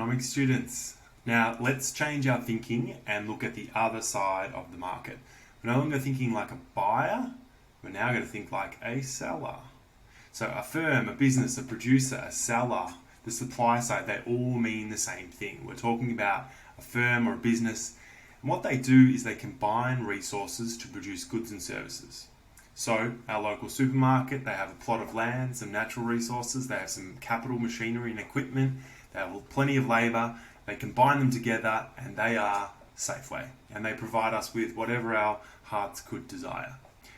Economics students. Now let's change our thinking and look at the other side of the market. We're no longer thinking like a buyer, we're now going to think like a seller. So a firm, a business, a producer, a seller, the supply side, they all mean the same thing. We're talking about a firm or a business, and what they do is they combine resources to produce goods and services. So our local supermarket, they have a plot of land, some natural resources, they have some capital, machinery and equipment, they have plenty of labour, they combine them together and they are Safeway, and they provide us with whatever our hearts could desire.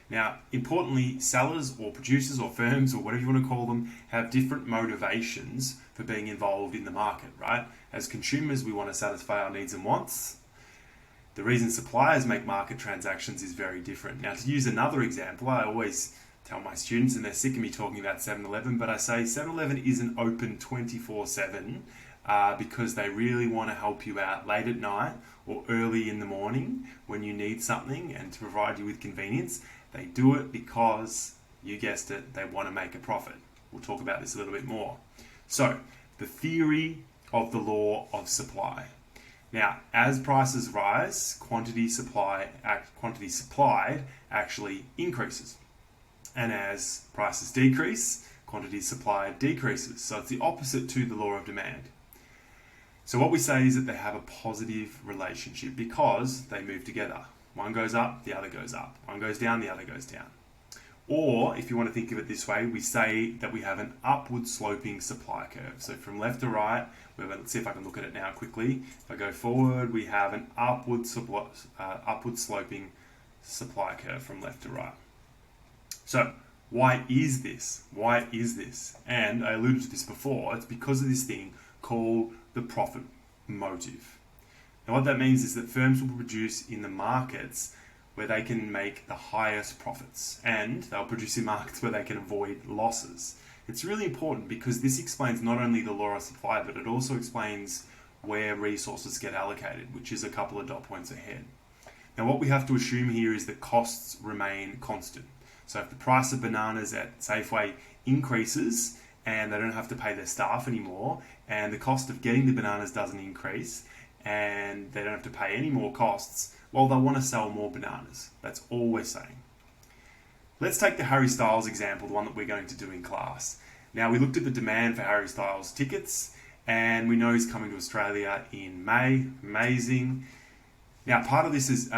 Now, importantly, sellers or producers or firms or whatever you want to call them have different motivations for being involved in the market, right? As consumers, we want to satisfy our needs and wants. The reason suppliers make market transactions is very different. Now, to use another example, I always tell my students, and they're sick of me talking about 7-Eleven, but I say 7-Eleven isn't open 24/7 because they really want to help you out late at night or early in the morning when you need something and to provide you with convenience. They do it because, you guessed it, they want to make a profit. We'll talk about this a little bit more. So, the theory of the law of supply. Now, as prices rise, quantity supplied actually increases. And as prices decrease, quantity supplied decreases. So it's the opposite to the law of demand. So what we say is that they have a positive relationship because they move together. One goes up, the other goes up. One goes down, the other goes down. Or, if you want to think of it this way, we say that we have an upward sloping supply curve. So from left to right, let's see if I can look at it now quickly. If I go forward, we have an upward sloping supply curve from left to right. So, why is this? Why is this? And I alluded to this before, it's because of this thing called the profit motive. Now what that means is that firms will produce in the markets where they can make the highest profits, and they'll produce in markets where they can avoid losses. It's really important because this explains not only the law of supply, but it also explains where resources get allocated, which is a couple of dot points ahead. Now what we have to assume here is that costs remain constant. So if the price of bananas at Safeway increases and they don't have to pay their staff anymore, and the cost of getting the bananas doesn't increase, and they don't have to pay any more costs, well, they'll want to sell more bananas. That's all we're saying. Let's take the Harry Styles example, the one that we're going to do in class. Now, we looked at the demand for Harry Styles tickets, and we know he's coming to Australia in May. Amazing. Now, part of this is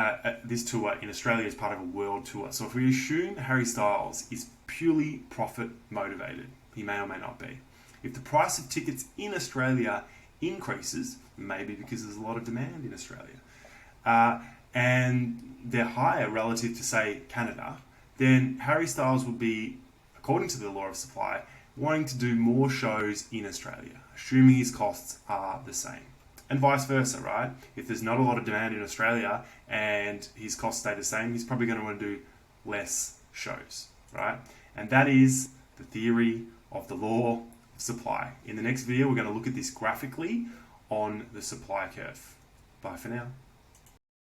this tour in Australia is part of a world tour. So if we assume Harry Styles is purely profit motivated, he may or may not be. If the price of tickets in Australia increases, maybe because there's a lot of demand in Australia, and they're higher relative to, say, Canada, then Harry Styles would be, according to the law of supply, wanting to do more shows in Australia, assuming his costs are the same. And vice versa, right? If there's not a lot of demand in Australia and his costs stay the same, he's probably going to want to do less shows, right? And that is the theory of the law of supply. In the next video, we're going to look at this graphically on the supply curve. Bye for now.